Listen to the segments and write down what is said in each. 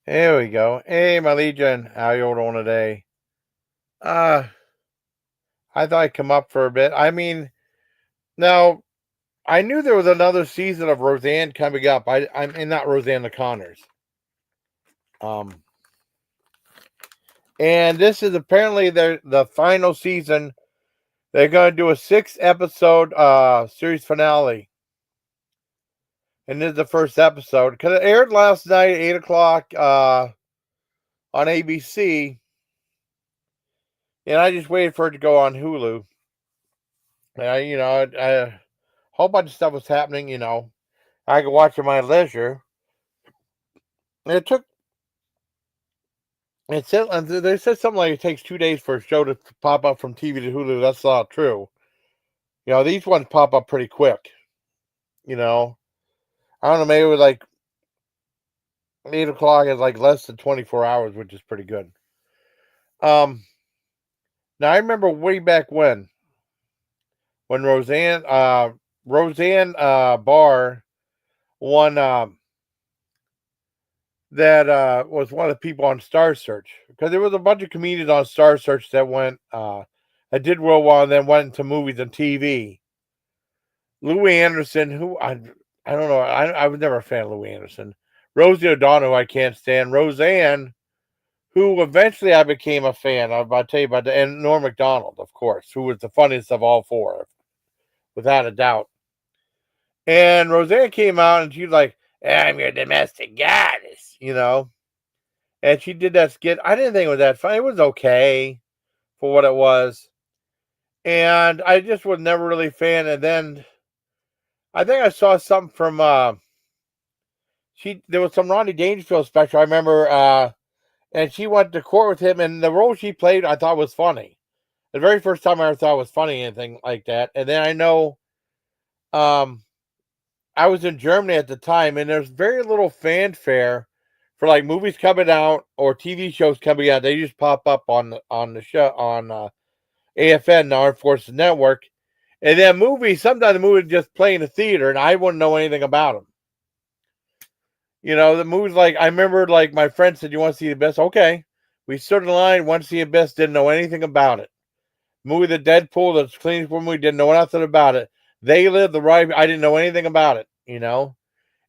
There we go. Hey, my Legion, how you all doing today? Uh, I thought I'd come up for a bit. Now I knew there was another season of Roseanne coming up. I'm in not Roseanne the Connors. Um, and this is apparently the final season. They're gonna do a 6 episode series finale, and this is the first episode because it aired last night at 8 o'clock on ABC, and I just waited for it to go on Hulu. And I a whole bunch of stuff was happening. I could watch at my leisure. And they said something like it takes 2 days for a show to pop up from TV to Hulu. That's not true. These ones pop up pretty quick. You know, I don't know, maybe it was like 8 o'clock is like less than 24 hours, which is pretty good. Um, Now I remember way back when Roseanne Barr won that was one of the people on Star Search because there was a bunch of comedians on Star Search that did real well and then went into movies and TV. Louis Anderson, who I don't know, I was never a fan of Louis Anderson. Rosie O'Donnell, who I can't stand. Roseanne, who eventually I became a fan of. I'll tell you about that. And Norm Macdonald, of course, who was the funniest of all four, without a doubt. And Roseanne came out and she was like, "I'm your domestic goddess." And she did that skit. I didn't think it was that funny. It was okay for what it was. And I just was never really a fan. And then I think I saw something from there was some Ronnie Dangerfield special. I remember and she went to court with him and the role she played I thought was funny. The very first time I ever thought it was funny, anything like that. And then I know um I was in Germany at the time and there's very little fanfare for like movies coming out or TV shows coming out. They just pop up on the show on AFN, the Armed Forces Network. And then sometimes the movie just play in the theater and I wouldn't know anything about them. The movie's like, I remember like my friend said, "You want to see the best?" Okay. We stood in line, want to see the best, didn't know anything about it. Movie The Deadpool, the cleanest movie, didn't know nothing about it. They Live, the right, I didn't know anything about it. And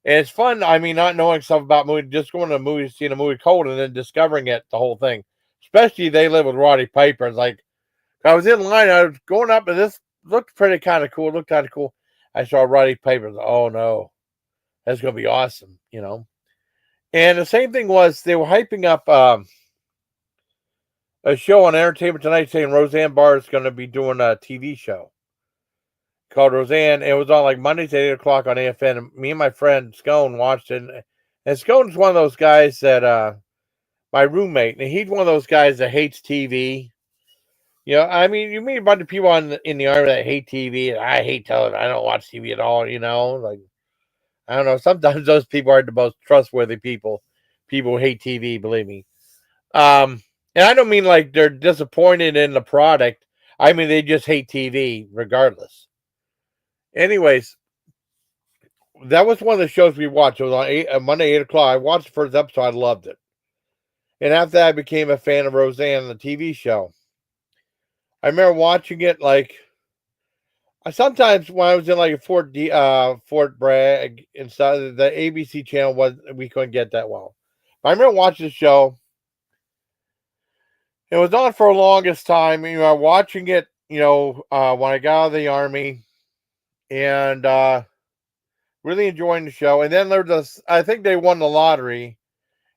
it's fun, not knowing stuff about movie, just going to the movie, seeing a movie cold and then discovering it, the whole thing. Especially They Live with Roddy Piper. It's like, I was in line, I was going up, and this looked pretty kind of cool. Looked kind of cool. I saw Roddy Piper. Oh no, that's gonna be awesome. And the same thing was they were hyping up a show on Entertainment Tonight, saying Roseanne Barr is going to be doing a TV show called Roseanne. It was on like Mondays at 8 o'clock on AFN. And me and my friend Scone watched it, and Scone's one of those guys that my roommate, and he's one of those guys that hates TV. You meet a bunch of people in the army that hate TV, and I hate television. I don't watch TV at all. Like I don't know. Sometimes those people are the most trustworthy people. People who hate TV, believe me. And I don't mean like they're disappointed in the product. I mean they just hate TV regardless. Anyways, that was one of the shows we watched. It was on Monday 8 o'clock. I watched the first episode. I loved it, and after that, I became a fan of Roseanne, the TV show. I remember watching it like sometimes when I was in like Fort Bragg inside the ABC channel we couldn't get that well. I remember watching the show. It was on for the longest time. Watching it. When I got out of the army, and really enjoying the show. And then there's this. I think they won the lottery,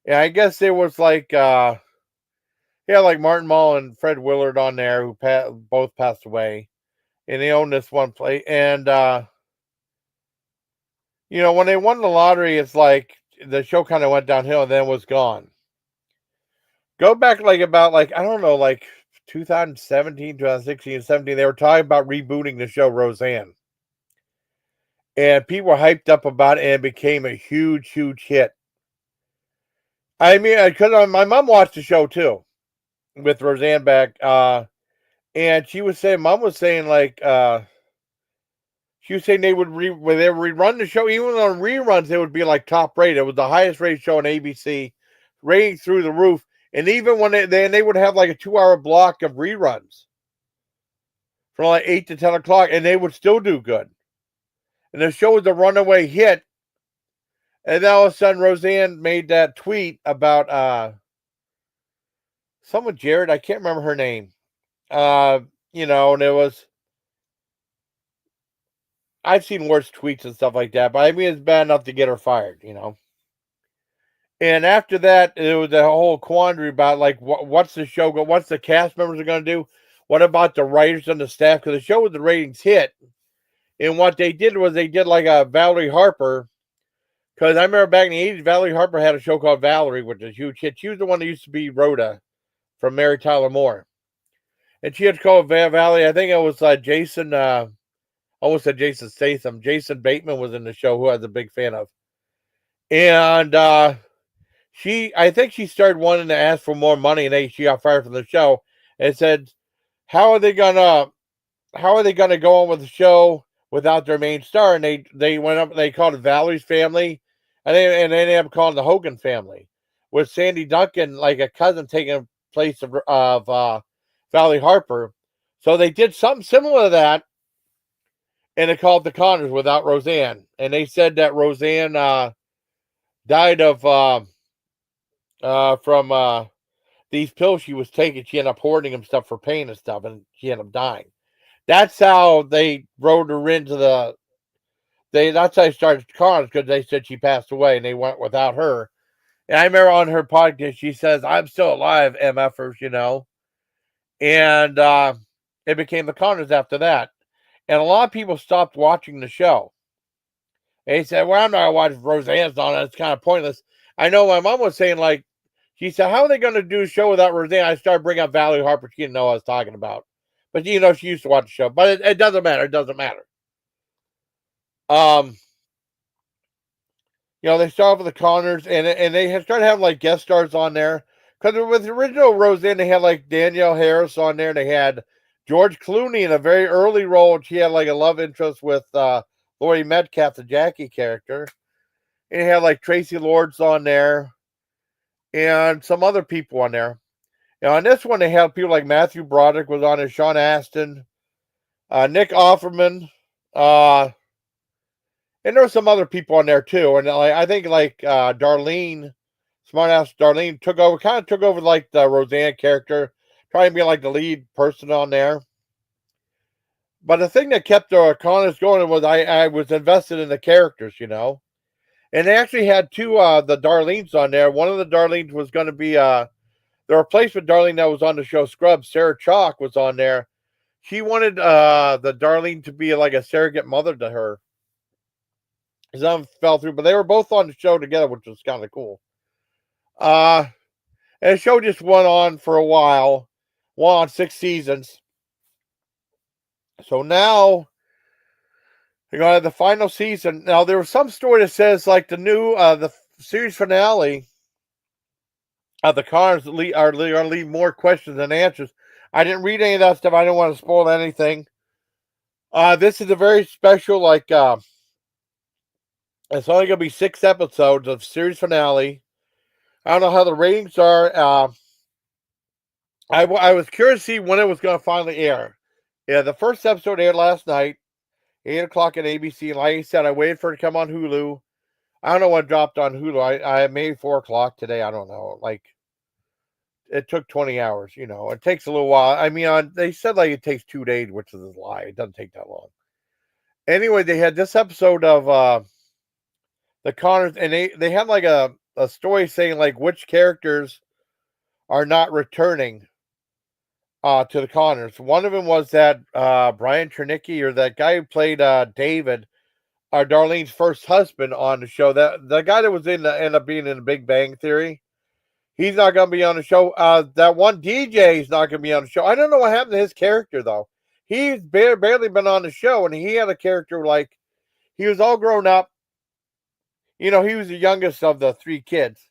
and I guess it was like like Martin Mull and Fred Willard on there who both passed away, and they owned this one place. And when they won the lottery, it's like the show kind of went downhill and then was gone. Go back like about like I don't know, like 2017, 2016, 17. They were talking about rebooting the show Roseanne, and people were hyped up about it, and it became a huge, huge hit. I mean, because my mom watched the show too with Roseanne back, and she was saying, Mom was saying like, she was saying when they would rerun the show, even on reruns, it would be like top rated. It was the highest rated show on ABC ratings through the roof. And even when they would have like a 2-hour block of reruns from like 8 to 10 o'clock, and they would still do good. And the show was a runaway hit. And then all of a sudden, Roseanne made that tweet about someone, Jared, I can't remember her name. And it was, I've seen worse tweets and stuff like that, but I mean, it's bad enough to get her fired, And after that, it was a whole quandary about like what's the show what's the cast members are going to do? What about the writers and the staff? Because the show was the ratings hit, and what they did was they did like a Valerie Harper. Because I remember back in the 80s, Valerie Harper had a show called Valerie, which was a huge hit. She was the one that used to be Rhoda from Mary Tyler Moore, and she had called Valerie. I think it was Jason. I almost said Jason Statham. Jason Bateman was in the show, who I was a big fan of, and I think she started wanting to ask for more money, and she got fired from the show. And said, "How are they gonna go on with the show without their main star?" And they went up. They called it Valerie's Family, and they ended up calling the Hogan Family, with Sandy Duncan like a cousin taking place of Valerie Harper. So they did something similar to that, and they called the Connors without Roseanne. And they said that Roseanne died of from these pills she was taking. She ended up hoarding them stuff for pain and stuff, and she ended up dying. That's how they wrote her into that's how they started Connors, because they said she passed away and they went without her. And I remember on her podcast, she says, "I'm still alive, MFers," And it became the Connors after that. And a lot of people stopped watching the show. They said, "Well, I'm not going to watch Roseanne's on it. It's kind of pointless." I know my mom was saying, like, she said, "How are they going to do a show without Roseanne?" I started bringing up Valerie Harper. She didn't know what I was talking about. But, she used to watch the show. But it doesn't matter. It doesn't matter. They started with the Connors, and they had started having, like, guest stars on there. Because with the original Roseanne, they had, like, Danielle Harris on there. They had George Clooney in a very early role. She had, like, a love interest with Laurie Metcalf, the Jackie character. And they had, like, Tracy Lords on there. And some other people on there. On this one, they had people like Matthew Broderick was on it, Sean Astin, Nick Offerman, and there were some other people on there too. And I think Darlene, smartass Darlene, took over like the Roseanne character, trying to be like the lead person on there. But the thing that kept the Connors going was I was invested in the characters, And they actually had two the Darlenes on there. One of the Darlenes was going to be the replacement Darlene that was on the show Scrubs. Sarah Chalke was on there. She wanted the Darlene to be like a surrogate mother to her. Some fell through, but they were both on the show together, which was kind of cool. And the show just went on for a while, went on 6 seasons. So now they're going to have the final season. Now there was some story that says like the new the series finale of the Connors are going to leave more questions than answers. I didn't read any of that stuff. I don't want to spoil anything. This is a very special it's only going to be 6 episodes of series finale. I don't know how the ratings are. I was curious to see when it was going to finally air. Yeah, the first episode aired last night, 8 o'clock on ABC. And like I said, I waited for it to come on Hulu. I don't know what dropped on Hulu. I made 4 o'clock today. I don't know. Like, it took 20 hours. It takes a little while. I mean, they said like it takes 2 days, which is a lie. It doesn't take that long. Anyway, they had this episode of the Connors, and they had like a story saying like which characters are not returning to the Connors. One of them was that Brian Chernicki, or that guy who played David, Darlene's first husband on the show. That the guy that was ended up being in the Big Bang Theory. He's not going to be on the show. That one DJ is not going to be on the show. I don't know what happened to his character though. He's barely been on the show, and he had a character like he was all grown up. He was the youngest of the 3 kids.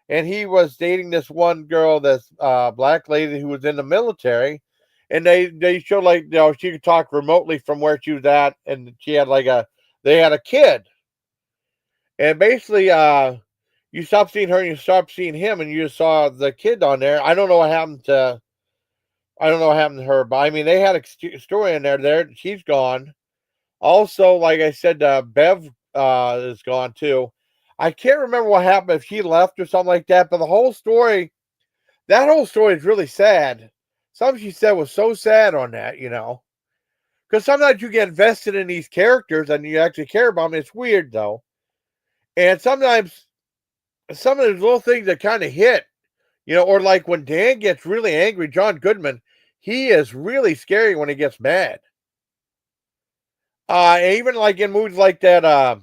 And he was dating this one girl, this black lady who was in the military. And they showed like, she could talk remotely from where she was at. And she had they had a kid. And basically, you stopped seeing her and you stopped seeing him, and you just saw the kid on there. I don't know what happened to. I don't know what happened to her, but I mean, they had a story in there. There, she's gone. Also, like I said, Bev is gone too. I can't remember what happened if she left or something like that. But the whole story, that whole story is really sad. Something she said was so sad on that, because sometimes you get invested in these characters and you actually care about them. It's weird though, and sometimes some of those little things that kind of hit, or like when Dan gets really angry, John Goodman, he is really scary when he gets mad. Even like in movies like that,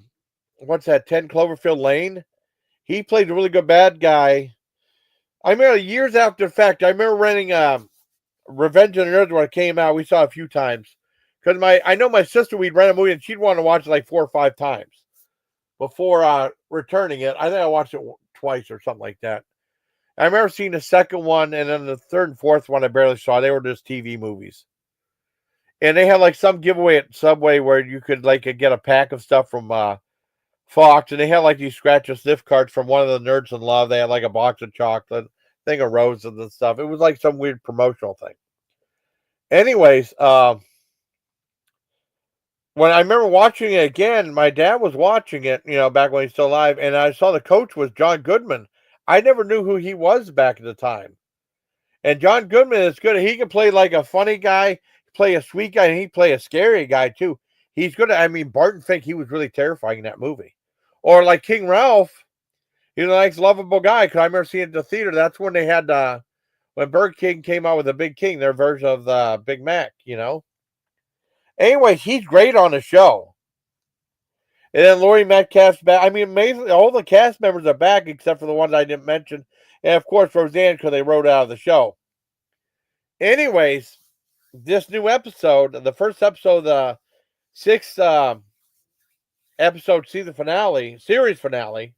what's that, 10 Cloverfield Lane? He played a really good bad guy. I remember years after the fact, I remember renting Revenge of the Nerds when it came out. We saw it a few times. Because I know my sister, we'd rent a movie and she'd want to watch it like 4 or 5 times before returning it. I think I watched it twice or something like that. I remember seeing the second one, and then the third and fourth one I barely saw. They were just TV movies. And they had like some giveaway at Subway where you could like get a pack of stuff from Fox, and they had like these scratch and sniff cards from one of the Nerds in Love. They had like a box of chocolate, thing of roses and stuff. It was like some weird promotional thing. Anyways, when I remember watching it again, my dad was watching it, back when he's still alive, and I saw the coach was John Goodman. I never knew who he was back at the time. And John Goodman is good. He can play like a funny guy, play a sweet guy, and he play a scary guy too. He's good. I mean, Barton Fink, he was really terrifying in that movie. Or like King Ralph, he's a nice, lovable guy. Because I remember seeing it at the theater. That's when they had when Burger King came out with the Big King, their version of the Big Mac. Anyway, he's great on the show. And then Laurie Metcalf's back. I mean, amazingly, all the cast members are back except for the ones I didn't mention, and of course Roseanne because they wrote out of the show. Anyways, this new episode, the first episode, the sixth episode, series finale,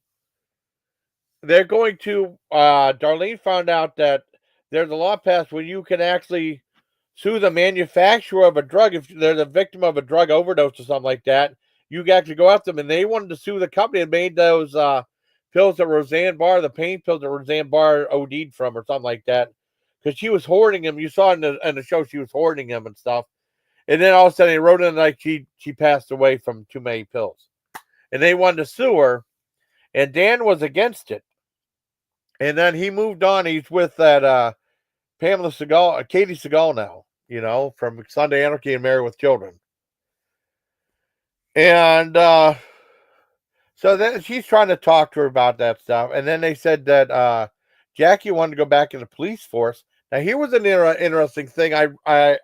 they're going to, Darlene found out that there's a law passed where you can actually sue the manufacturer of a drug if they're the victim of a drug overdose or something like that. You can actually go after them, and they wanted to sue the company that made those pills that Roseanne Barr, the pain pills that Roseanne Barr OD'd from or something like that. Because she was hoarding them. You saw in the show she was hoarding them and stuff. And then all of a sudden, they wrote in like she passed away from too many pills. And they wanted to sue her. And Dan was against it. And then he moved on. He's with that Pamela Segal, Katie Segal now, from Sunday Anarchy and Married with Children. And so then she's trying to talk to her about that stuff. And then they said that Jackie wanted to go back in the police force. Now, here was an interesting thing. I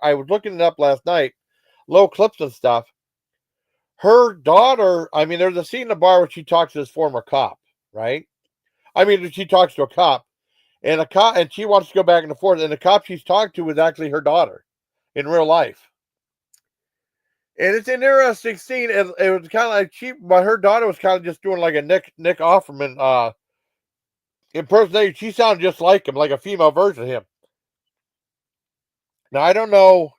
was looking it up last night, low clips and stuff. Her daughter, I mean, there's a scene in the bar where she talks to this former cop, right? I mean, she talks to a cop, and she wants to go back in the force, and the cop she's talking to was actually her daughter in real life. And it's an interesting scene. It was kind of like but her daughter was kind of just doing like a Nick Offerman impersonation. She sounded just like him, like a female version of him. Now, I don't know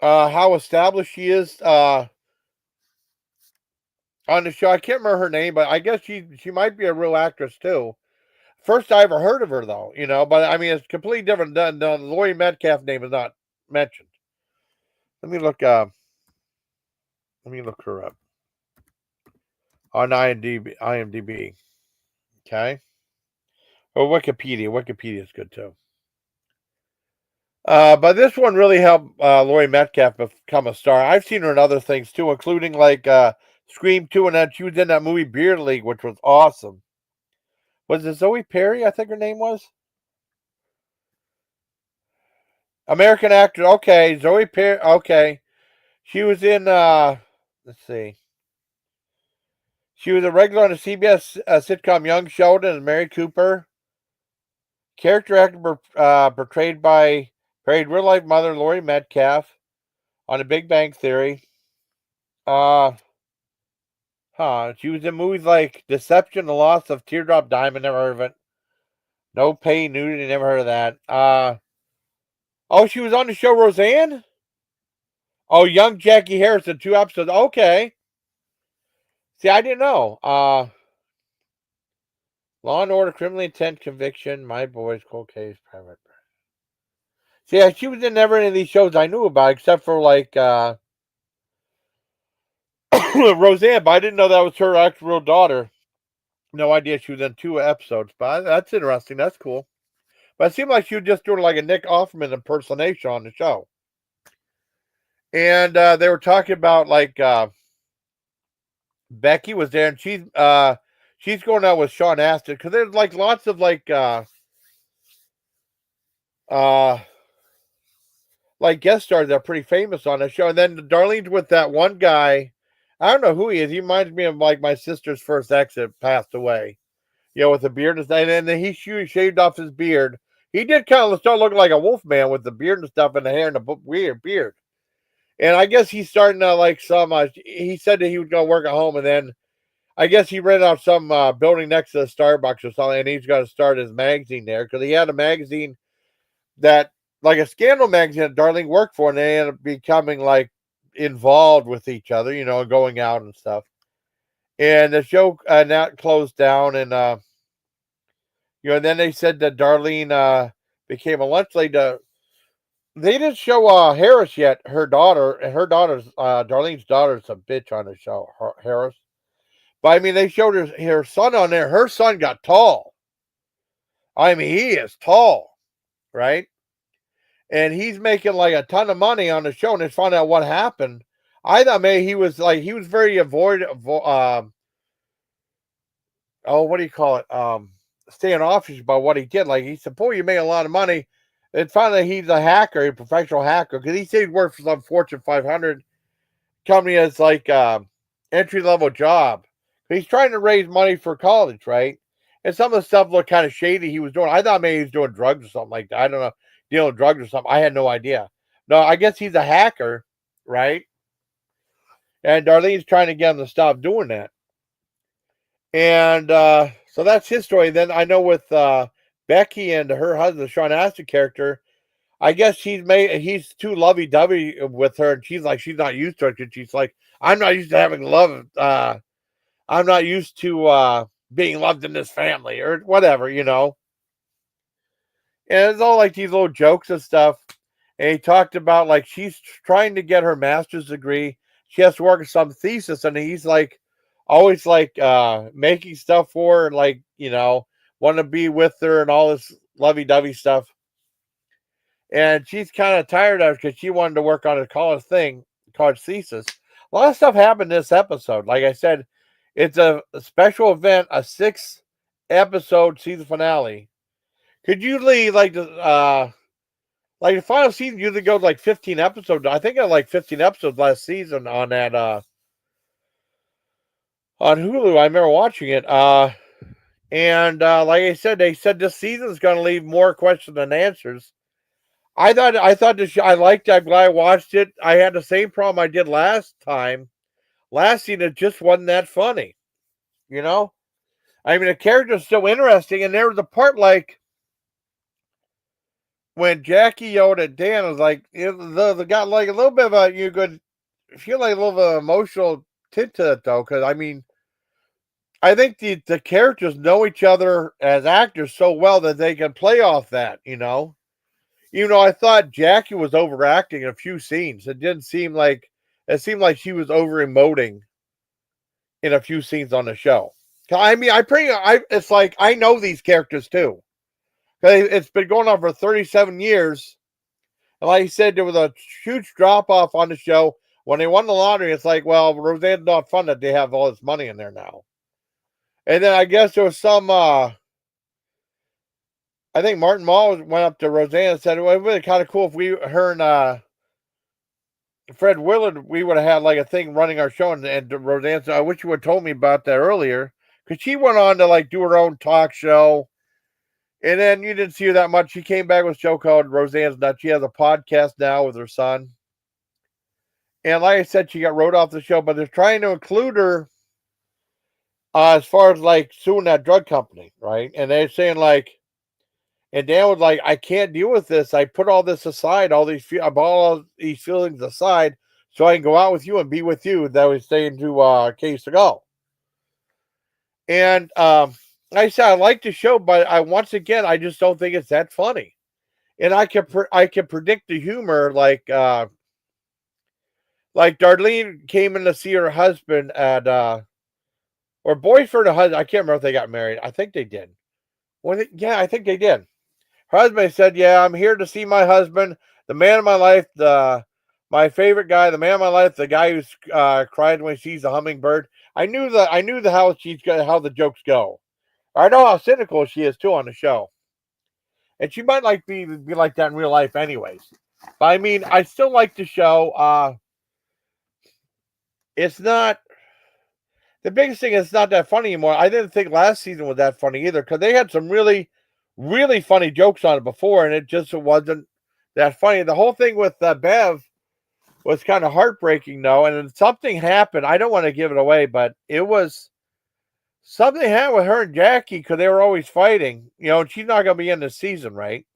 how established she is on the show. I can't remember her name, but I guess she might be a real actress too. First I ever heard of her though, but I mean it's completely different than the Laurie Metcalf name is not mentioned. Let me look her up on IMDb. Okay. Or Wikipedia. Wikipedia is good too. But this one really helped Laurie Metcalf become a star. I've seen her in other things too, including like Scream 2, and then she was in that movie Beer League, which was awesome. Was it Zoe Perry? I think her name was. American actor. Okay, Zoe Perry. Okay, she was in. Let's see. She was a regular on the CBS sitcom Young Sheldon and Mary Cooper. Character actor portrayed real life mother Laurie Metcalf on The Big Bang Theory. She was in movies like Deception, The Loss of Teardrop Diamond, never heard of it. No Pay Nudity, never heard of that. She was on the show Roseanne? Oh, young Jackie Harrison, 2 episodes. Okay. See, I didn't know. Law and Order, Criminal Intent, Conviction, My Boys, Cold Case, Private. See, yeah, she was in never any of these shows I knew about, except for like Roseanne, but I didn't know that was her actual daughter. No idea she was in 2 episodes, but that's interesting. That's cool. But it seemed like she was just doing like a Nick Offerman impersonation on the show. And they were talking about like Becky was there, and she's going out with Sean Astin because there's like lots of like guest stars that are pretty famous on the show. And then Darlene's with that one guy. I don't know who he is. He reminds me of like my sister's first ex that passed away. You know, with the beard and stuff. And then he shaved off his beard. He did kind of start looking like a wolf man with the beard and stuff and the hair and the weird beard. And I guess he's starting to like some. He said that he was going to work at home, and then I guess he rented out some building next to the Starbucks or something, and he's got to start his magazine there because he had a magazine that, like a scandal magazine that Darlene worked for, and they ended up becoming like involved with each other, you know, going out and stuff. And the show now closed down, and you know, and then they said that Darlene became a lunch lady. They didn't show Harris yet. Darlene's daughter's a bitch on the show, Harris. But I mean, they showed her son on there. Her son got tall. I mean, he is tall, right? And he's making like a ton of money on the show. And they found out what happened. I thought maybe he was very what do you call it? Standoffish about what he did. Like he said, boy, you make a lot of money. And finally, he's a hacker, a professional hacker, because he said he worked for some Fortune 500 company as like entry level job. He's trying to raise money for college, right? And some of the stuff looked kind of shady he was doing. I thought maybe he was doing drugs or something like that. I don't know, dealing with drugs or something. I had no idea. No, I guess he's a hacker, right? And Darlene's trying to get him to stop doing that. And so that's his story. Then I know with Becky and her husband, the Sean Astin character, I guess he's too lovey-dovey with her, and she's not used to it. And she's like, I'm not used to having love. I'm not used to being loved in this family or whatever, you know. And it's all like these little jokes and stuff. And he talked about like she's trying to get her master's degree. She has to work on some thesis, and he's like always like making stuff for her, and like, you know, want to be with her and all this lovey-dovey stuff. And she's kind of tired of it because she wanted to work on a college thesis. A lot of stuff happened in this episode. Like I said, it's a special event, a 6-episode season finale. Could usually like the final season usually goes like 15 episodes. I think I had like 15 episodes last season on that on Hulu. I remember watching it. And like I said, they said this season is going to leave more questions than answers. I thought this show, I liked it. I'm glad I watched it. I had the same problem I did last time. Last season, it just wasn't that funny. You know? I mean, the character's still interesting, and there was a part like when Jackie yelled at Dan, was like, the got like a little bit of a, you could feel like a little bit of emotional tint to it, though, because I mean, I think the characters know each other as actors so well that they can play off that, you know? Even though I thought Jackie was overacting in a few scenes, it seemed like she was over emoting in a few scenes on the show. I mean, it's like I know these characters too. It's been going on for 37 years. And like I said, there was a huge drop off on the show when they won the lottery. It's like, well, Roseanne's not fun that they have all this money in there now. And then I guess there was some I think Martin Mull went up to Roseanne and said, well, it would be kind of cool if her and Fred Willard, we would have had like a thing running our show. And Roseanne said, I wish you would have told me about that earlier. Because she went on to like do her own talk show. And then you didn't see her that much. She came back with a show called Roseanne's Nuts. She has a podcast now with her son. And like I said, she got wrote off the show, but they're trying to include her as far as like suing that drug company, right? And they're saying like, and Dan was like, I can't deal with this. I put all this aside, all these feelings aside, so I can go out with you and be with you. That was saying to Case to go. And I said I like the show, but once again I just don't think it's that funny. And I can predict the humor like Darlene came in to see her husband at or boyfriend or husband. I can't remember if they got married. I think they did. Yeah, I think they did. Her husband said, "Yeah, I'm here to see my husband, the man of my life, the my favorite guy, the man of my life, the guy who's cried when he sees a hummingbird." I knew the how the jokes go. I know how cynical she is too on the show, and she might like be like that in real life, anyways. But I mean, I still like the show. It's not the biggest thing. It's not that funny anymore. I didn't think last season was that funny either because they had some really, really funny jokes on it before, and it just wasn't that funny. The whole thing with Bev was kind of heartbreaking, though, and then something happened. I don't want to give it away, but it was something happened with her and Jackie because they were always fighting, and she's not going to be in this season, right?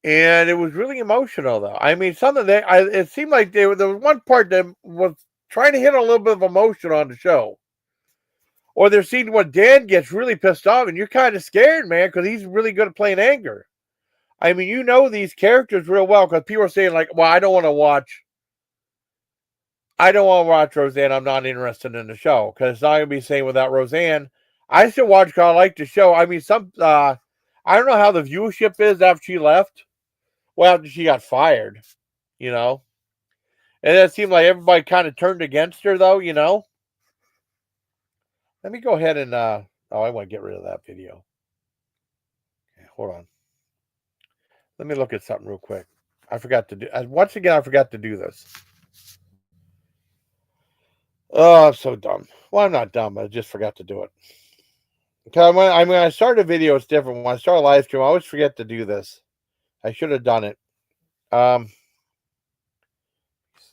And it was really emotional, though. I mean, something it seemed like there was one part that was trying to hit a little bit of emotion on the show. Or they're seeing when Dan gets really pissed off, and you're kind of scared, man, because he's really good at playing anger. I mean, these characters real well because people are saying, like, well, I don't want to watch Roseanne. I'm not interested in the show because it's not going to be same without Roseanne. I still watch because I like the show. I mean, I don't know how the viewership is after she left. Well, after she got fired, you know. And it seemed like everybody kind of turned against her, though, Let me go ahead and, I want to get rid of that video. Okay, hold on. Let me look at something real quick. I forgot to do, once again, I forgot to do this. Oh, I'm so dumb. Well, I'm not dumb. I just forgot to do it. Okay, when I start a video, it's different. When I start a live stream, I always forget to do this. I should have done it. Let's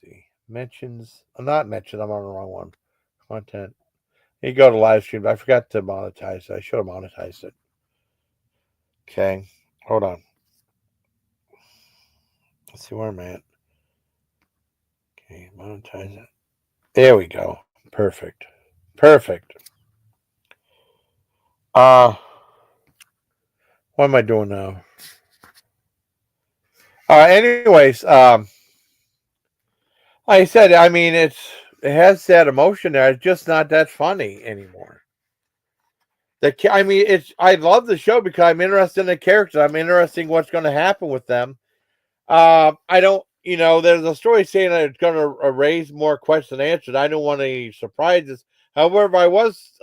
see. Mentions. I'm not mentioned. I'm on the wrong one. Content. You go to live stream. I forgot to monetize it. I should have monetized it. Okay. Hold on. Let's see where I'm at. Okay, monetize it. There we go. Perfect. Perfect. What am I doing now? Anyways, like I said, I mean, it has that emotion there. It's just not that funny anymore. I love the show because I'm interested in the characters. I'm interested in what's going to happen with them. I don't, there's a story saying that it's going to raise more questions than answers. I don't want any surprises. However, I was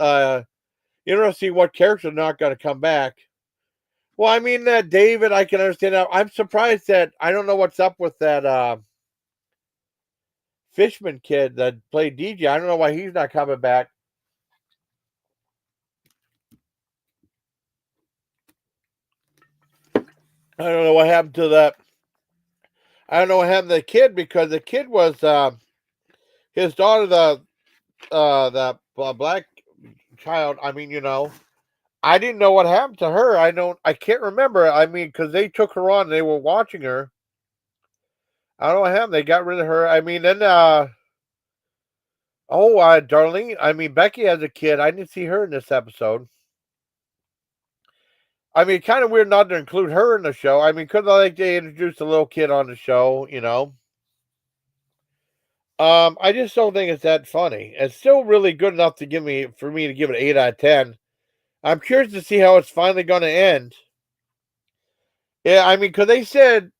interested in what characters are not going to come back. Well, I mean, David, I can understand that. I'm surprised that I don't know what's up with that Fishman kid that played DJ. I don't know why he's not coming back. I don't know what happened to that. I don't know what happened to the kid because the kid was his daughter, the black child. I mean, I didn't know what happened to her. I can't remember. I mean, because they took her on, they were watching her. I don't know what happened. They got rid of her. I mean, then Darlene. I mean, Becky has a kid. I didn't see her in this episode. I mean, kind of weird not to include her in the show. I mean, because they introduced a little kid on the show, I just don't think it's that funny. It's still really good enough for me to give it 8 out of 10. I'm curious to see how it's finally going to end. Yeah, I mean, because they said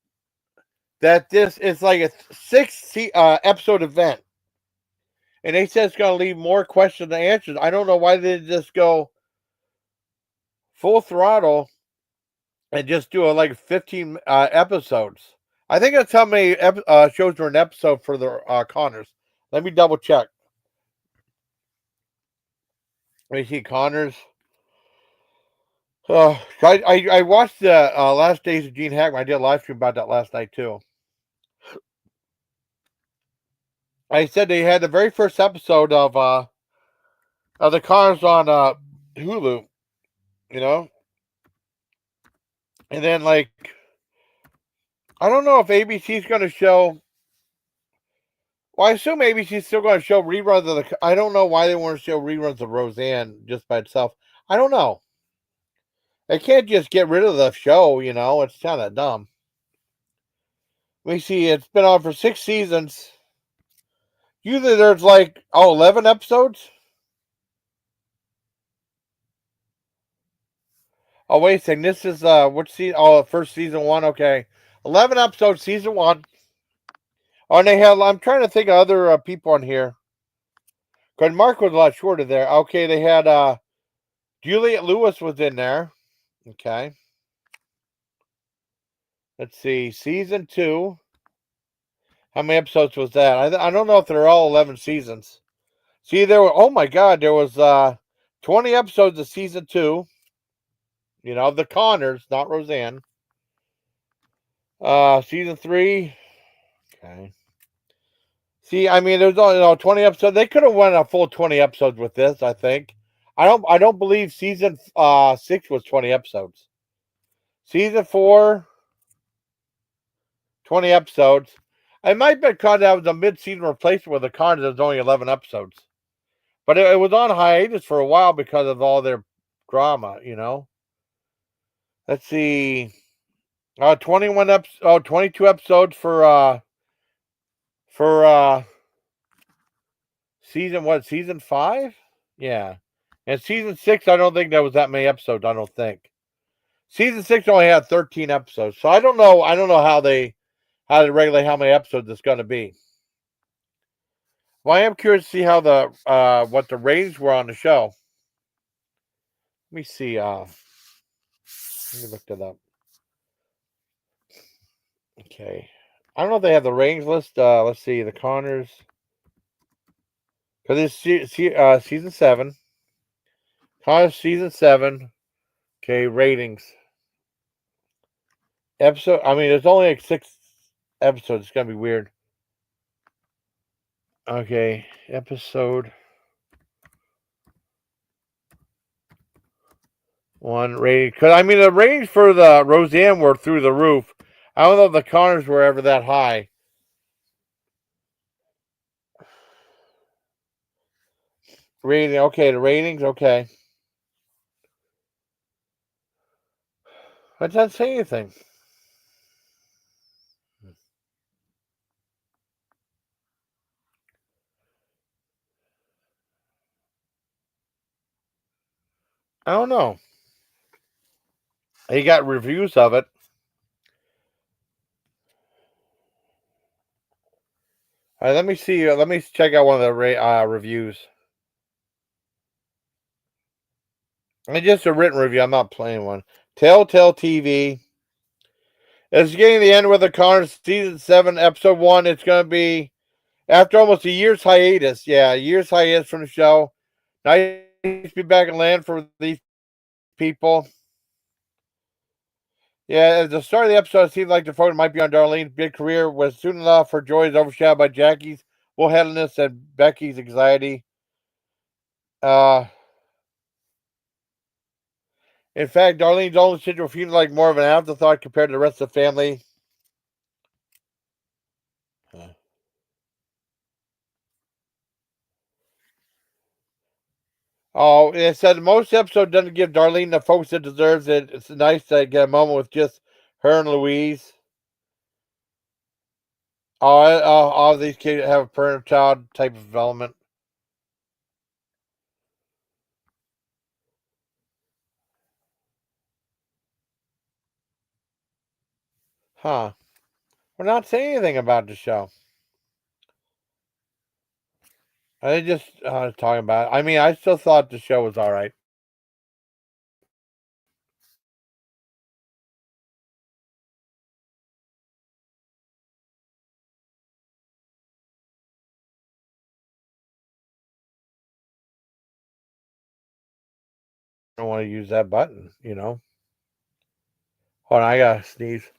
that this is like a 6 episode event, and they said it's going to leave more questions than answers. I don't know why they didn't just go full throttle and just do like 15 episodes. I think that's how many shows are an episode for the Connors. Let me double check. Let me see Connors. I watched the last days of Gene Hackman. I did a live stream about that last night too. I said they had the very first episode of the Connors on Hulu, and then I don't know if ABC is going to show Well, I assume maybe she's still going to show reruns of the. I don't know why they want to show reruns of Roseanne just by itself. I don't know. They can't just get rid of the show, you know. It's kind of dumb. We see it's been on for 6 seasons. Usually there's like 11 episodes. Oh wait a second, this is which season? Oh, first season 1. Okay, 11 episodes, season 1. Oh, and they have. I'm trying to think of other people on here. Because Mark was a lot shorter there. Okay, they had Juliette Lewis was in there. Okay, let's see, season 2. How many episodes was that? I don't know if they're all 11 seasons. See, there were. Oh my God, there was 20 episodes of season 2. You know, the Connors, not Roseanne. Season 3. Okay. See, I mean, there's only 20 episodes. They could have won a full 20 episodes with this. I think. I don't believe season 6 was 20 episodes. Season 4, 20 episodes. I might bet because that was a mid-season replacement with the Connors. There's only 11 episodes, but it was on hiatus for a while because of all their drama. You know. Let's see. 22 episodes for season 5? Yeah. And season 6, I don't think there was that many episodes, I don't think. Season 6 only had 13 episodes. So I don't know how they regulate how many episodes it's going to be. Well, I am curious to see how what the ratings were on the show. Let me see let me look that up. Okay. I don't know if they have the ratings list. Let's see, the Connors. Because it's season 7. Connors season 7. Okay, ratings. Episode. I mean, there's only like 6 episodes. It's gonna be weird. Okay, episode 1 rating. Because I mean, the ratings for the Roseanne were through the roof. I don't know if the Connors were ever that high. Rating. Okay, the ratings. Okay. That doesn't say anything. I don't know. He got reviews of it. All right, let me see. Let me check out one of the reviews. It's just a written review. I'm not playing one. Telltale TV. It's getting the end with the Connors season 7, episode 1. It's going to be after almost a year's hiatus. Yeah, a year's hiatus from the show. Nice to be back in land for these people. Yeah, at the start of the episode, it seemed like the focus might be on Darlene's big career, was soon enough her joy is overshadowed by Jackie's bullheadedness and Becky's anxiety. Uh, in fact, Darlene's only syndrome feels like more of an afterthought compared to the rest of the family. Oh, it said most episode doesn't give Darlene the focus it deserves. It's nice to get a moment with just her and Louise. All these kids have a parent-child type of development. Huh. We're not saying anything about the show. I just talking about it. I mean, I still thought the show was all right. I don't want to use that button, you know. Hold on, I gotta sneeze.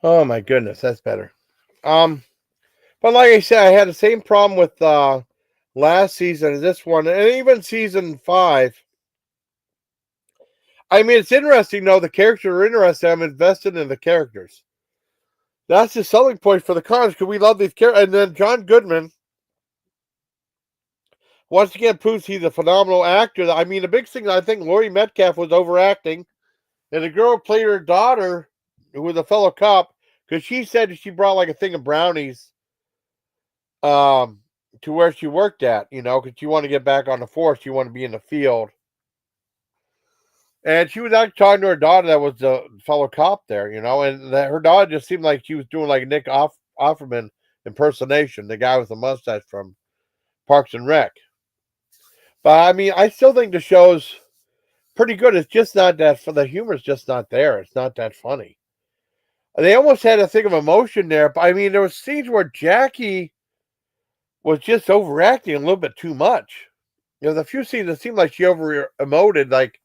Oh my goodness, that's better. But like I said, I had the same problem with last season as this one, and even season 5. I mean, it's interesting though. The characters are interesting. I'm invested in the characters. That's the selling point for the cons because we love these characters. And then John Goodman once again proves he's a phenomenal actor. I mean, the big thing I think Laurie Metcalf was overacting, and the girl played her daughter, who was a fellow cop, because she said she brought like a thing of brownies to where she worked at, because she wanted to get back on the force. She wanted to be in the field. And she was actually talking to her daughter that was the fellow cop there, and her daughter just seemed like she was doing like Nick Offerman impersonation, the guy with the mustache from Parks and Rec. But I mean, I still think the show's pretty good. It's just not that the humor's just not there. It's not that funny. They almost had a thing of emotion there, but I mean, there was scenes where Jackie was just overacting a little bit too much. There's a few scenes that seemed like she over emoted, like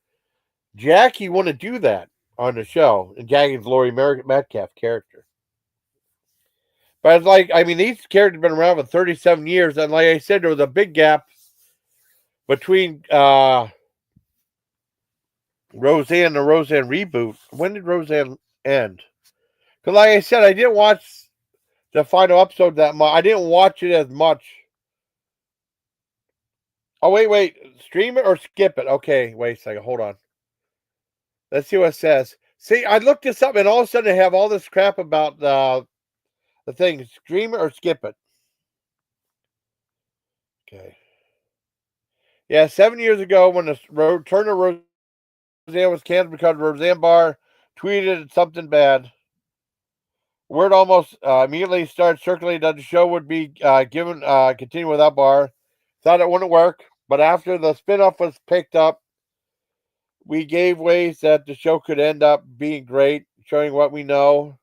Jackie wouldn't do that on the show, and Jackie's Laurie Metcalf character. But it's like, I mean, these characters have been around for 37 years, and like I said, there was a big gap between Roseanne and the Roseanne reboot. When did Roseanne end? Because like I said, I didn't watch the final episode that much. I didn't watch it as much. Oh, wait. Stream it or skip it? Okay, wait a second. Hold on. Let's see what it says. See, I looked this up, and all of a sudden I have all this crap about the thing. Stream it or skip it? Okay. Yeah, 7 years ago when the return of Roseanne was canceled because Roseanne Barr tweeted something bad. Word almost immediately started circulating that the show would be continue without Barr. Thought it wouldn't work, but after the spinoff was picked up, we gave ways that the show could end up being great, showing what we know.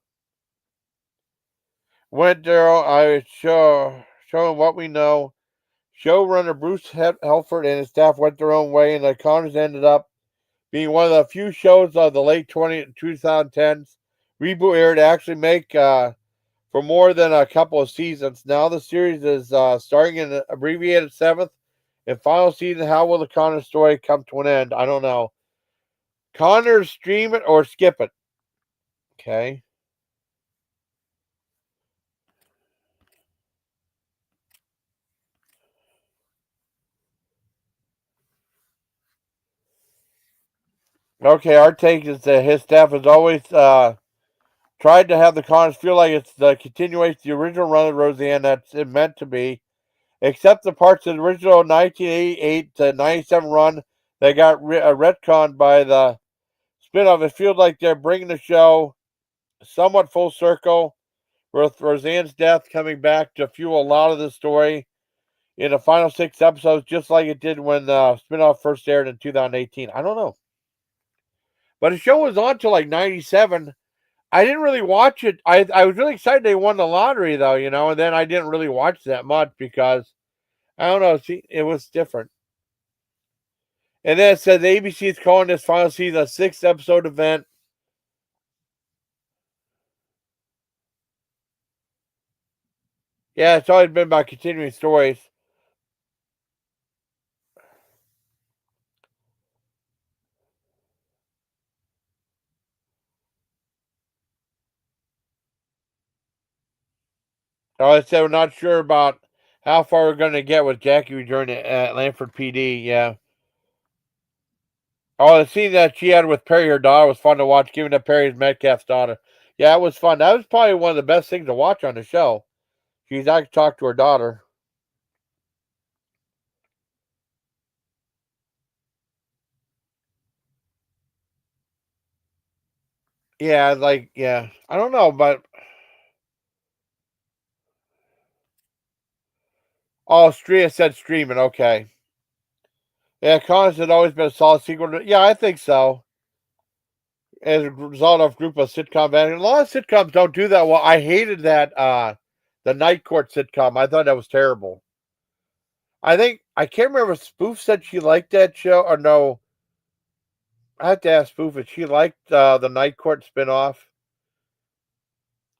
Showing what we know. Showrunner Bruce Helford and his staff went their own way, and the Connors ended up being one of the few shows of the late 2010s reboot era to actually make for more than a couple of seasons. Now the series is starting in an abbreviated 7th and final season. How will the Connors story come to an end? I don't know. Connors, stream it or skip it. Okay. Okay, our take is that his staff has always tried to have the Connors feel like it's the continuation of the original run of Roseanne that's it meant to be, except the parts of the original 1988 to 97 run that got retconned by the spinoff. It feels like they're bringing the show somewhat full circle, with Roseanne's death coming back to fuel a lot of the story in the final 6 episodes, just like it did when the spinoff first aired in 2018. I don't know. But the show was on till like 97. I didn't really watch it. I was really excited they won the lottery, though, and then I didn't really watch that much because, I don't know, see, it was different. And then it said the ABC is calling this final season a 6-episode event. Yeah, it's always been about continuing stories. I said we're not sure about how far we're going to get with Jackie returning at Lanford PD. Yeah. Oh, the scene that she had with Perry, her daughter, was fun to watch, giving up Perry's Metcalf's daughter. Yeah, it was fun. That was probably one of the best things to watch on the show. She's actually talked to her daughter. Yeah, I don't know, but Stria said streaming. Okay. Yeah, Connors had always been a solid sequel. Yeah, I think so. As a result of a group of sitcom veterans. A lot of sitcoms don't do that well. I hated that the Night Court sitcom. I thought that was terrible. I can't remember if Spoof said she liked that show or no. I have to ask Spoof if she liked the Night Court spinoff.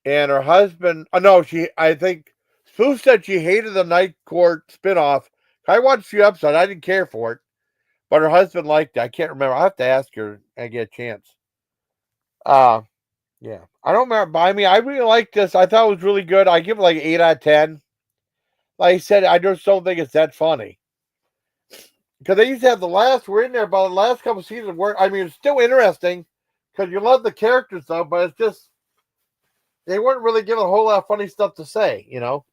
and her husband. Oh no, I think Spoof said she hated the Night Court spinoff. I watched a few episodes. I didn't care for it, but her husband liked it. I can't remember. I have to ask her and get a chance. Uh yeah, I don't remember. But I mean, I really liked this. I thought it was really good. I give it like 8 out of 10. Like I said, I just don't think it's that funny. Because they used to have we're in there about the last couple seasons where, I mean, it's still interesting because you love the characters though, but it's just, they weren't really given a whole lot of funny stuff to say, you know?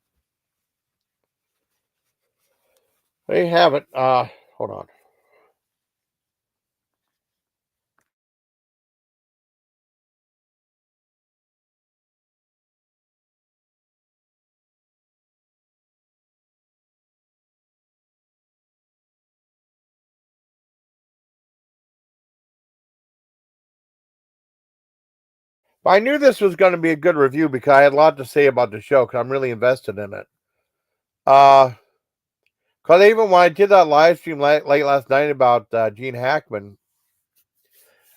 There you have it. Hold on. But I knew this was going to be a good review because I had a lot to say about the show because I'm really invested in it. Because even when I did that live stream late last night about Gene Hackman,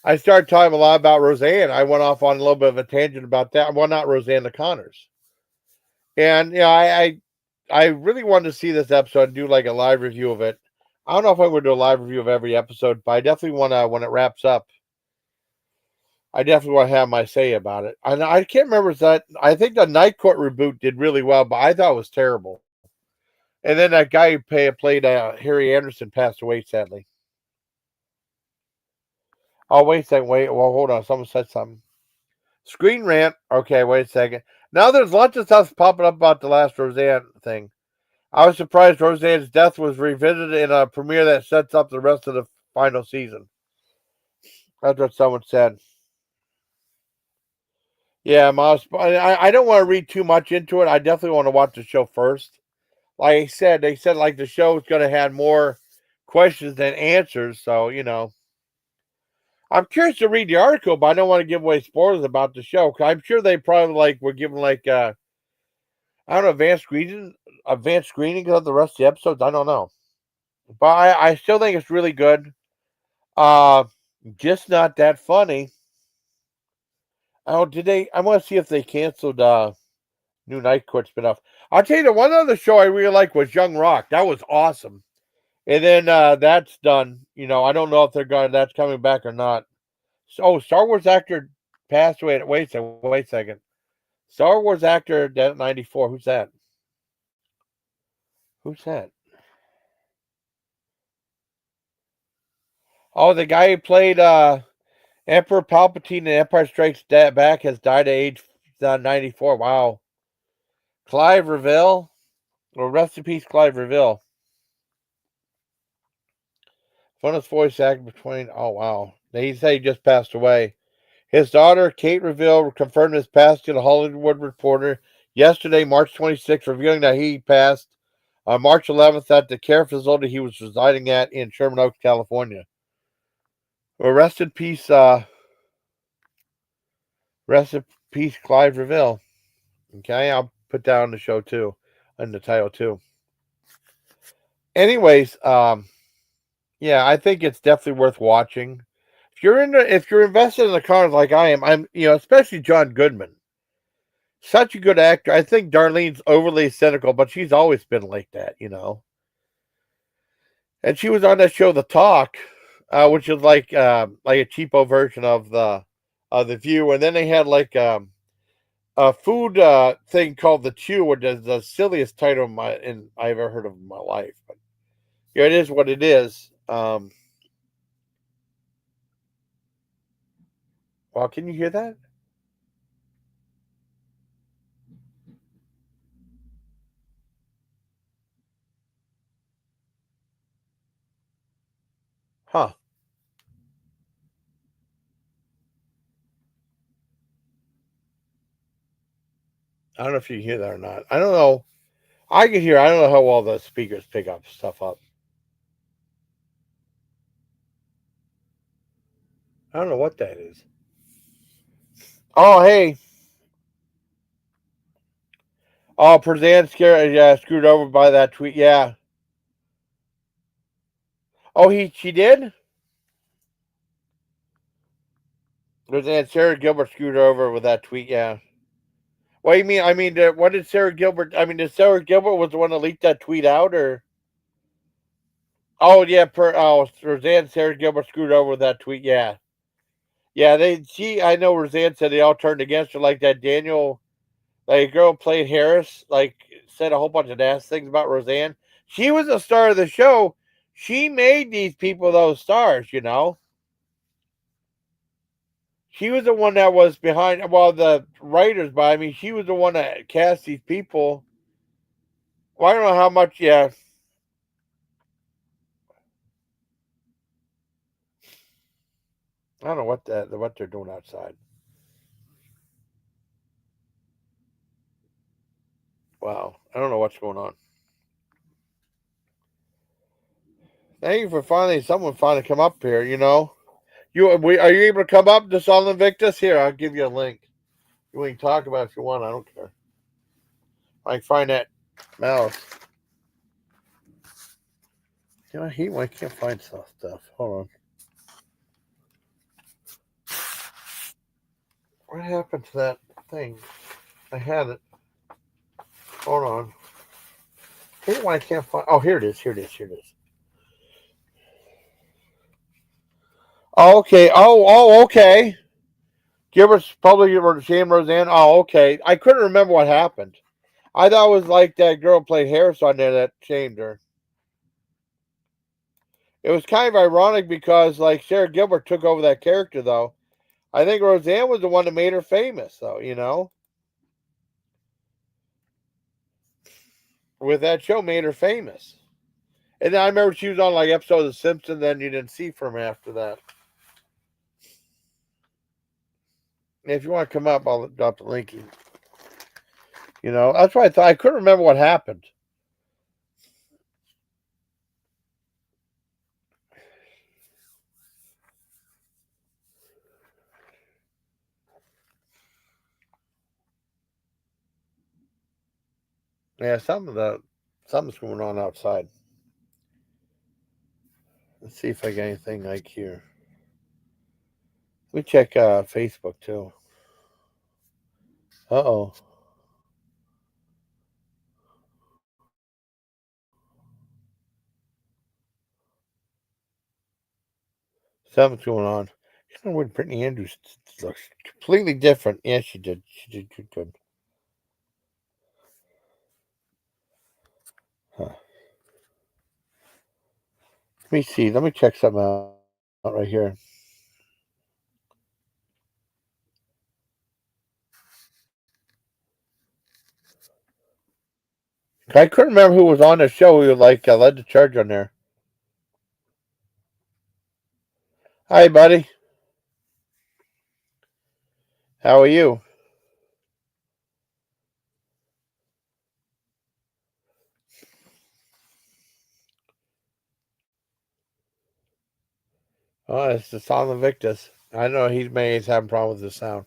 I started talking a lot about Roseanne. I went off on a little bit of a tangent about that. Well, not Roseanne, the Connors. And, you know, I really wanted to see this episode and do like a live review of it. I don't know if I would do a live review of every episode, but I definitely want to, when it wraps up, I definitely want to have my say about it. And I can't remember that. I think the Night Court reboot did really well, but I thought it was terrible. And then that guy who played Harry Anderson passed away, sadly. Oh, wait a second. Wait. Well, hold on. Someone said something. Screen Rant. Okay, wait a second. Now there's lots of stuff popping up about the last Roseanne thing. I was surprised Roseanne's death was revisited in a premiere that sets up the rest of the final season. That's what someone said. Yeah, Miles. I don't want to read too much into it. I definitely want to watch the show first. Like I said, they said like the show is going to have more questions than answers. So I'm curious to read the article, but I don't want to give away spoilers about the show. Cause I'm sure they probably were given I don't know, advanced screening of the rest of the episodes. I don't know, but I still think it's really good. Uh, just not that funny. Oh, did they? I want to see if they canceled New Night Court spinoff. I'll tell you the one other show I really liked was Young Rock. That was awesome. And then that's done. You know, I don't know if that's coming back or not. So, Star Wars actor passed away. Wait a second. Star Wars actor dead at 94. Who's that? Who's that? Oh, the guy who played Emperor Palpatine in Empire Strikes Back has died at age 94. Wow. Clive Reville. Well, rest in peace, Clive Reville. Funnest voice actor between. Oh, wow. He said he just passed away. His daughter, Kate Reville, confirmed his passing to the Hollywood Reporter yesterday, March 26th, revealing that he passed on March 11th at the care facility he was residing at in Sherman Oaks, California. Well, rest in peace, Clive Reville. Okay, I'll put that on the show too, on the title too. Anyways, yeah, I think it's definitely worth watching. If you're invested in the cars like I am, especially John Goodman, such a good actor. I think Darlene's overly cynical, but she's always been like that. And she was on that show, The Talk, which is like a cheapo version of the View. And then they had a food thing called The Chew, which is the silliest title I've ever heard of in my life. But yeah, it is what it is. Well, can you hear that? Huh. I don't know if you can hear that or not. I don't know. I can hear. I don't know how well the speakers pick up stuff up. I don't know what that is. Oh, hey. Oh, Perzan scared. Yeah, screwed over by that tweet. Yeah. Oh, she did. Perzan Sarah Gilbert screwed her over with that tweet. Yeah. What do you mean? I mean, what did Sarah Gilbert? I mean, did Sarah Gilbert was the one that leaked that tweet out, or? Oh yeah, Roseanne Sarah Gilbert screwed over with that tweet. Yeah, yeah. I know Roseanne said they all turned against her, like that Daniel, like a girl played Harris, like said a whole bunch of nasty things about Roseanne. She was the star of the show. She made these people those stars, you know. She was the one that was behind, well, the writers, but I mean, she was the one that cast these people. Well, I don't know how much, yeah. I don't know what they're doing outside. Wow, I don't know what's going on. Thank you for someone finally come up here. You know, are you able to come up to Sol Invictus? Here, I'll give you a link. We can talk about it if you want. I don't care. I can find that mouse. You know, I can't find stuff. Hold on. What happened to that thing? I had it. Hold on. I can't find. Oh, here it is. Oh, okay. Okay. Gilbert's probably Shane Roseanne. Oh, okay. I couldn't remember what happened. I thought it was like that girl played Harris on there that shamed her. It was kind of ironic because like Sarah Gilbert took over that character though. I think Roseanne was the one that made her famous though, you know? With that show made her famous. And then I remember she was on like episode of The Simpsons, then you didn't see from her after that. If you want to come up, I'll drop the link. You know, that's why I thought I couldn't remember what happened. Yeah, something's going on outside. Let's see if I get anything like here. Let me check Facebook too. Uh-oh. Something's going on. You know when Brittany Andrews looks completely different. Yeah, she did. She did good. Huh. Let me see. Let me check something out right here. I couldn't remember who was on the show who like led the charge on there. Hi, buddy. How are you? Oh, it's the Son Invictus. I know he's having problems with the sound.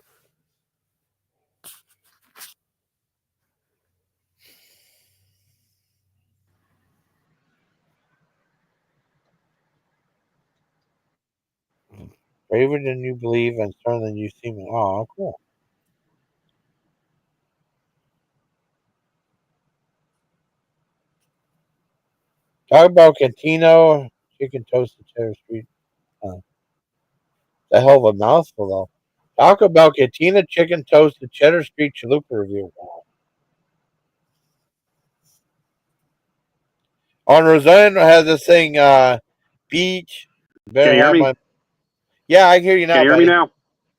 Braver than you believe and stronger than you seem. Oh, cool. Talk about Cantino, chicken toasted cheddar street. Uh, the hell of a mouthful, though. Talk about Cantina chicken toasted cheddar street chalupa review. Wow. On Roseanne has this thing, beach. Can Better you hear have me? my. Yeah, I can hear you Can now, you hear me buddy. now?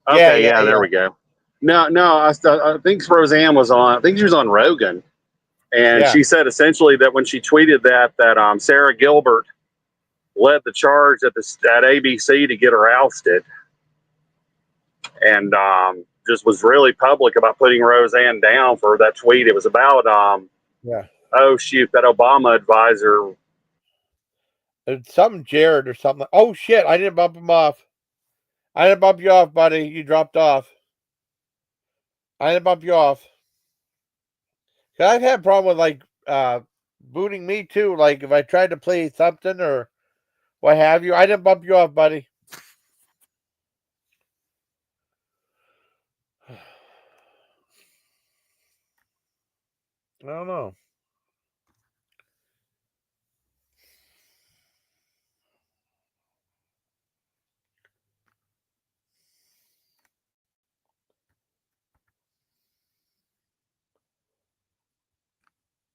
Yeah, Okay, yeah, yeah, there yeah, we go. No, I think Roseanne was on. I think she was on Rogan, and yeah. she said essentially that when she tweeted that Sarah Gilbert led the charge at ABC to get her ousted, and just was really public about putting Roseanne down for that tweet. It was about Yeah. oh shoot, that Obama advisor. It's something Jared or something. Oh shit! I didn't bump him off. I didn't bump you off, buddy. You dropped off. I didn't bump you off. 'Cause I've had a problem with like booting me too. Like if I tried to play something or what have you, I didn't bump you off, buddy. I don't know.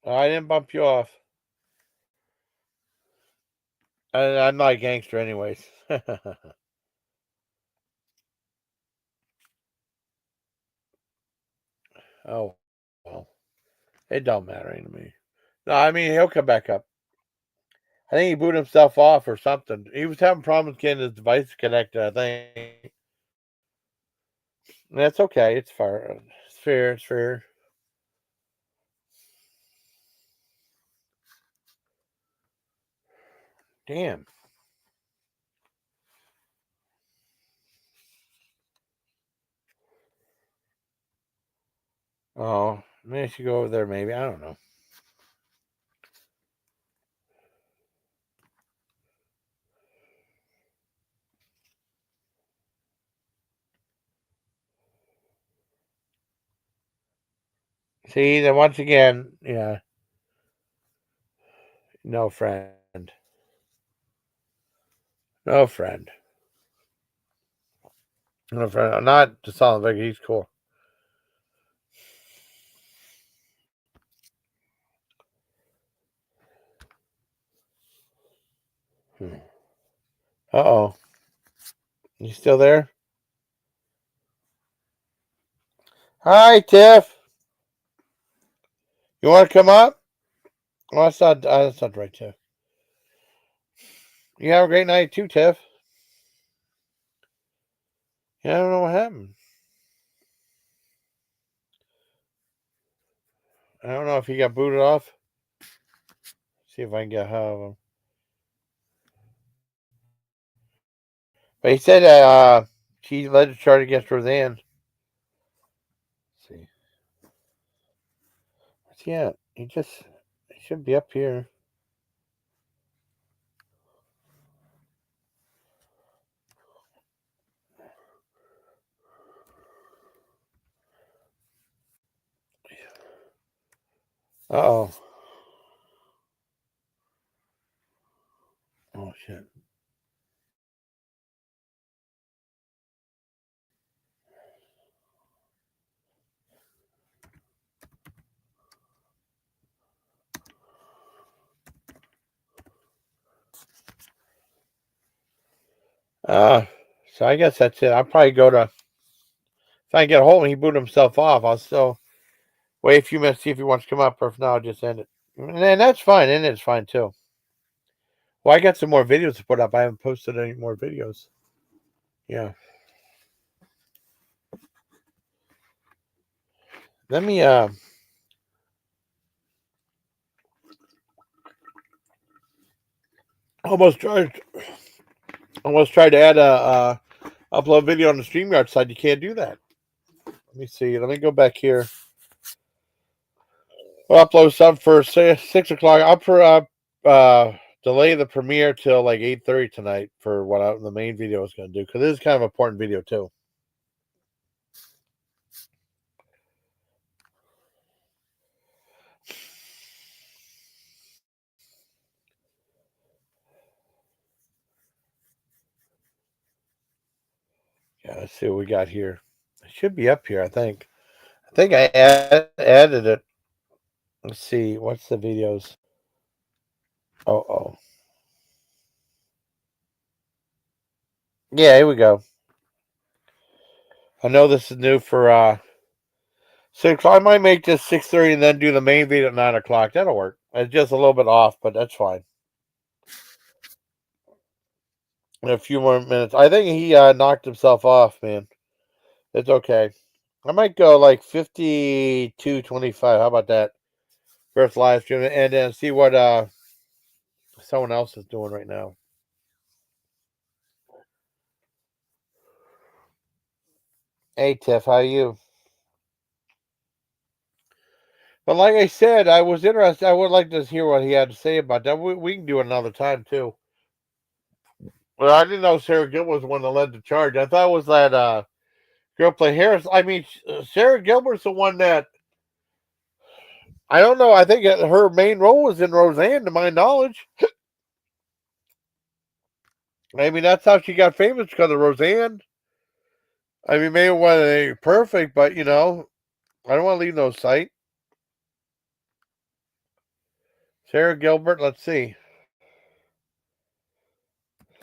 I didn't bump you off. I'm not a gangster anyways. Oh, well. It don't matter to me. No, I mean, he'll come back up. I think he booted himself off or something. He was having problems getting his device connected, I think. That's okay. It's fair. It's fair. It's fair. Damn. Oh, maybe I should go over there. Maybe I don't know. See, then once again, yeah, no friend, no friend, no friend. Not to sound like he's cool. Uh-oh. You still there? Hi, Tiff. You want to come up? Oh, that's not right, Tiff. You have a great night too, Tiff. Yeah, I don't know what happened. I don't know if he got booted off. See if I can get hold of him. But he said he led the charge against Roseanne. Let's see. What's he at? He should be up here. Uh-oh. Oh, shit. So I guess that's it. I'll probably go to, if I can get a hold of him, he booted himself off. I'll still wait a few minutes, see if he wants to come up, or if not, I'll just end it. And that's fine, and it's fine too. Well, I got some more videos to put up. I haven't posted any more videos. Yeah. Let me almost tried to add a upload video on the StreamYard side. You can't do that. Let me see. Let me go back here. I'll upload some for 6 o'clock. I'll delay the premiere till like 8:30 tonight for what the main video is going to do, because this is kind of an important video too. Yeah, let's see what we got here. It should be up here, I think. I think I added it. Let's see. What's the videos? Oh. Yeah, here we go. I know this is new for 6. I might make this 6:30 and then do the main video at 9 o'clock. That'll work. It's just a little bit off, but that's fine. In a few more minutes. I think he knocked himself off, man. It's okay. I might go like 52:25. How about that? First live stream, and then see what someone else is doing right now. Hey Tiff, how are you? But like I said, I was interested. I would like to hear what he had to say about that. We can do it another time too. Well, I didn't know Sarah Gilbert was the one that led the charge. I thought it was that girl play Harris. I mean, Sarah Gilbert's the one that I don't know. I think her main role was in Roseanne, to my knowledge. I mean, that's how she got famous, because of Roseanne. I mean, maybe it wasn't perfect, but I don't want to leave no sight. Sarah Gilbert, let's see.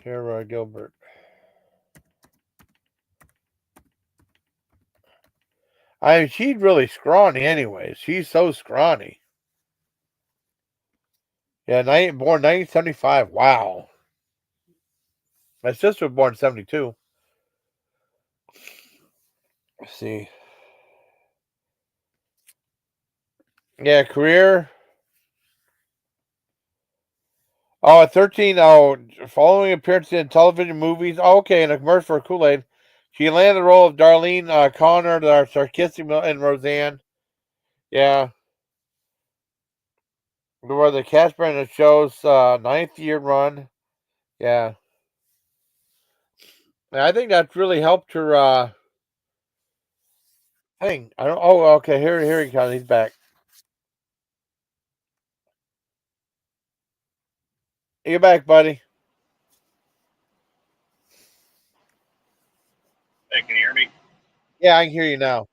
Sarah Gilbert. I mean, she's really scrawny anyways. She's so scrawny. Yeah, born 1975. Wow. My sister was born 72. Let's see. Yeah, career. Oh, at 13, following appearances in television, movies. Oh, okay, in a commercial for Kool-Aid. She landed the role of Darlene Connor, the sarcastic in Roseanne. Yeah. Where the Casper in the show's ninth year run. Yeah. And I think that's really helped her thing. I don't oh okay, here he comes, he's back. You're back, buddy. Hey, can you hear me? Yeah, I can hear you now.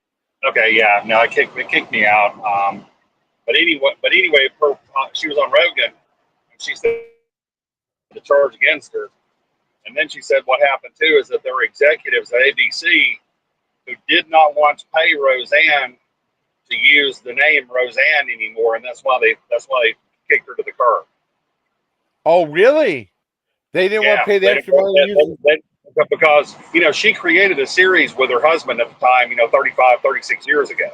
Okay, yeah. No, it kicked me out. But anyway, she was on Rogan, and she said the charge against her, and then she said what happened too is that there were executives at ABC who did not want to pay Roseanne to use the name Roseanne anymore, and that's why they kicked her to the curb. Oh, really? They didn't want to Yeah, pay the extra money to use it? because she created a series with her husband at the time, 35, 36 years ago.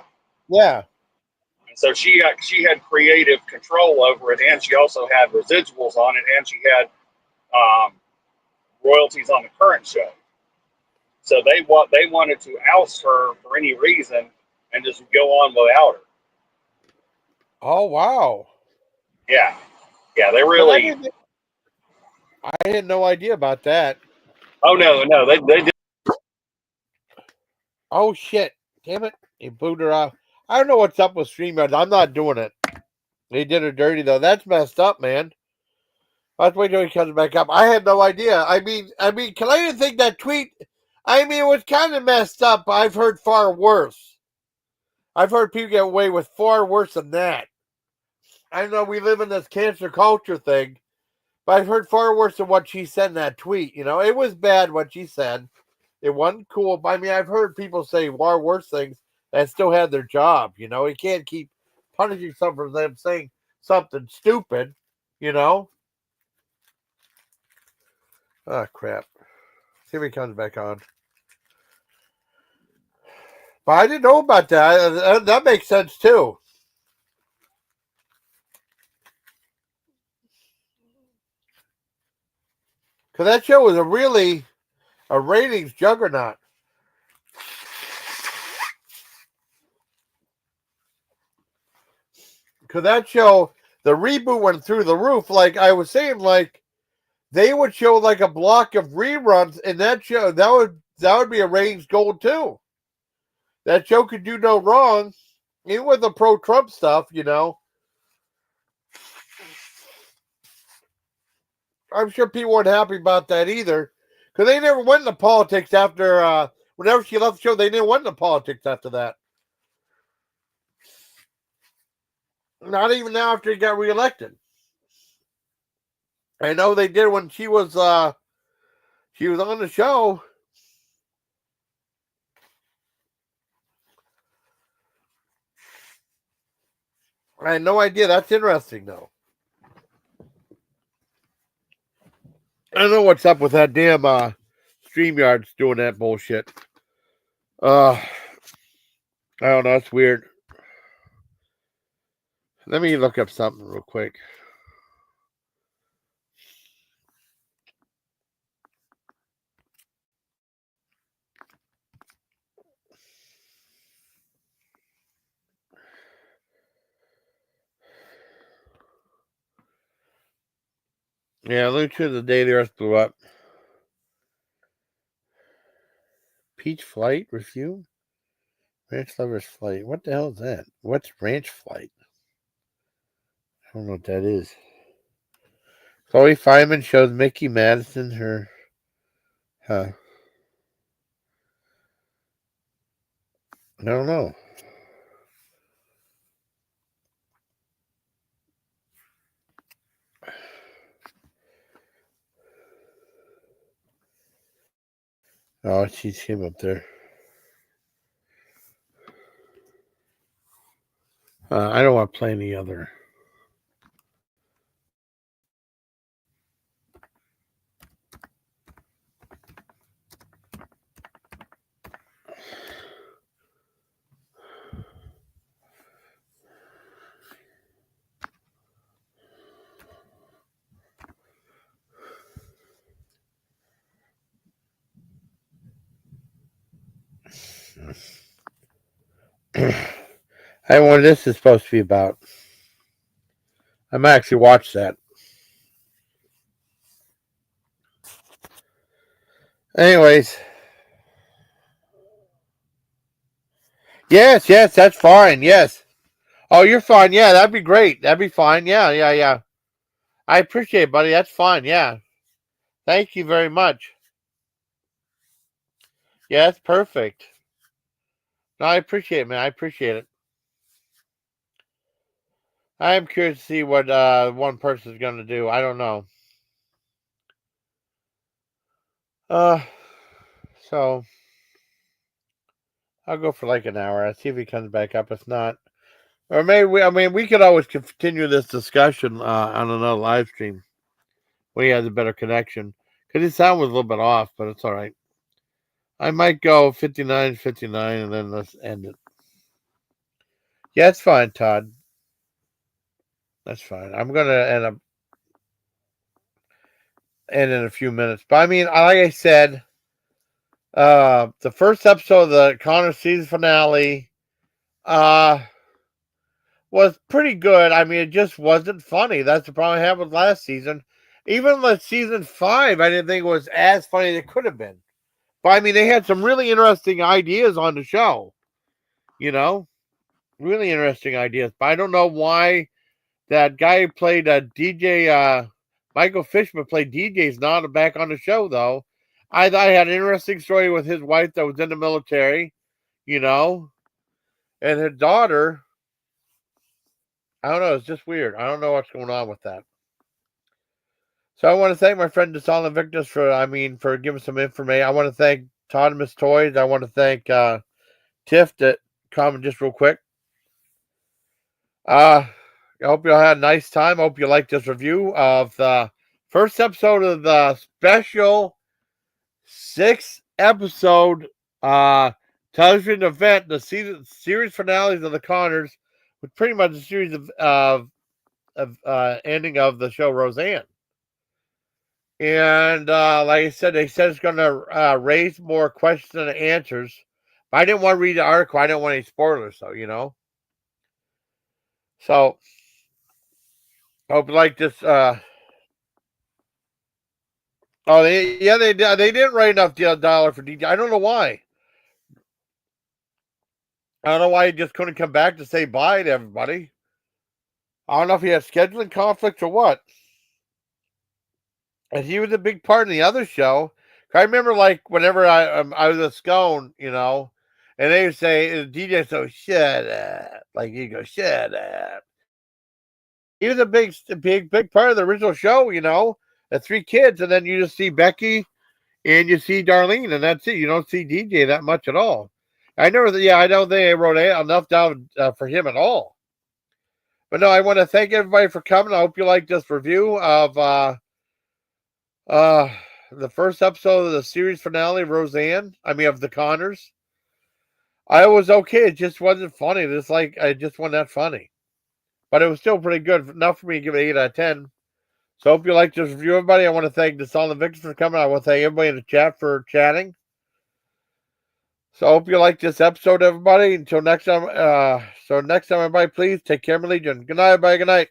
Yeah. And so she had creative control over it, and she also had residuals on it, and she had royalties on the current show. So they wanted to oust her for any reason and just go on without her. Oh, wow. Yeah, they But really. I had no idea about that. Oh no, they did. Oh, shit. Damn it. They booed her off. I don't know what's up with StreamYard. I'm not doing it. They did her dirty, though. That's messed up, man. Let's wait till he comes back up. I had no idea. I mean, can I even think that tweet? I mean, it was kind of messed up. I've heard far worse. I've heard people get away with far worse than that. I know we live in this cancer culture thing, but I've heard far worse than what she said in that tweet. It was bad what she said. It wasn't cool. I mean, I've heard people say far worse things that still had their job. You can't keep punishing someone for them saying something stupid. Oh, crap. See if he comes back on. But I didn't know about that. That makes sense, too. Because that show was a ratings juggernaut. Because that show, the reboot went through the roof. Like I was saying, like they would show like a block of reruns in that show. That would be a ratings gold too. That show could do no wrong, even with the pro-Trump stuff. I'm sure people weren't happy about that either, because they never went into politics after. Whenever she left the show, they didn't went into politics after that. Not even now after he got reelected. I know they did when she was on the show. I had no idea. That's interesting, though. I don't know what's up with that damn StreamYard's doing that bullshit. I don't know. It's weird. Let me look up something real quick. Yeah, look to the day the Earth blew up. Peach Flight review? Ranch Lovers Flight. What the hell is that? What's Ranch Flight? don't know what that is. Chloe Fineman shows Mickey Madison her. Huh. I don't know. Oh, she's him up there. I don't want to play any other. I wonder what this is supposed to be about. I might actually watch that. Anyways. Yes, that's fine. Yes. Oh, you're fine. Yeah, that'd be great. That'd be fine. Yeah. I appreciate it, buddy. That's fine. Yeah. Thank you very much. Yeah, that's perfect. No, I appreciate it, man. I appreciate it. I am curious to see what one person's going to do. I don't know. So I'll go for like an hour. I'll see if he comes back up. If not, or maybe we could always continue this discussion on another live stream when he has a better connection, because his sound was a little bit off, but it's all right. I might go 59, and then let's end it. Yeah, it's fine, Todd. That's fine. I'm gonna end in a few minutes, but I mean, like I said, the first episode of the Connor season finale, was pretty good. I mean, it just wasn't funny. That's the problem I had with last season. Even with season 5, I didn't think it was as funny as it could have been. But I mean, they had some really interesting ideas on the show. You know, really interesting ideas. But I don't know why that guy who played DJ, Michael Fishman played DJ, is not back on the show, though. I thought he had an interesting story with his wife that was in the military, you know, and her daughter. I don't know. It's just weird. I don't know what's going on with that. So I want to thank my friend Desalin Victus for giving some information. I want to thank Todd Miss Toys. I want to thank Tiff that commented just real quick. I hope you all had a nice time. I hope you liked this review of the first episode of the special 6-episode television event, the series finales of the Conners, with pretty much a series of ending of the show Roseanne. And like I said, they said it's going to raise more questions and answers. But I didn't want to read the article. I didn't want any spoilers, so, you know. So, I hope you like this. They didn't write enough dialogue for DJ. I don't know why. I don't know why he just couldn't come back to say bye to everybody. I don't know if he had scheduling conflicts or what. And he was a big part in the other show. I remember, like, whenever I was a Scone, you know, and they would say, DJ, so shut up. Like, he goes, shut up. He was a big part of the original show, you know, the 3 kids. And then you just see Becky and you see Darlene, and that's it. You don't see DJ that much at all. I don't think I wrote enough down for him at all. But no, I want to thank everybody for coming. I hope you like this review of the first episode of the series finale of Roseanne. Of the Conners. I was okay. It just wasn't funny. It just wasn't that funny. But it was still pretty good. Enough for me to give it 8 out of 10. So I hope you like this review, everybody. I want to thank Desalin Victus for coming. I want to thank everybody in the chat for chatting. So I hope you like this episode, everybody. Until next time. So next time, everybody, please take care of my Legion. Good night, everybody. Good night.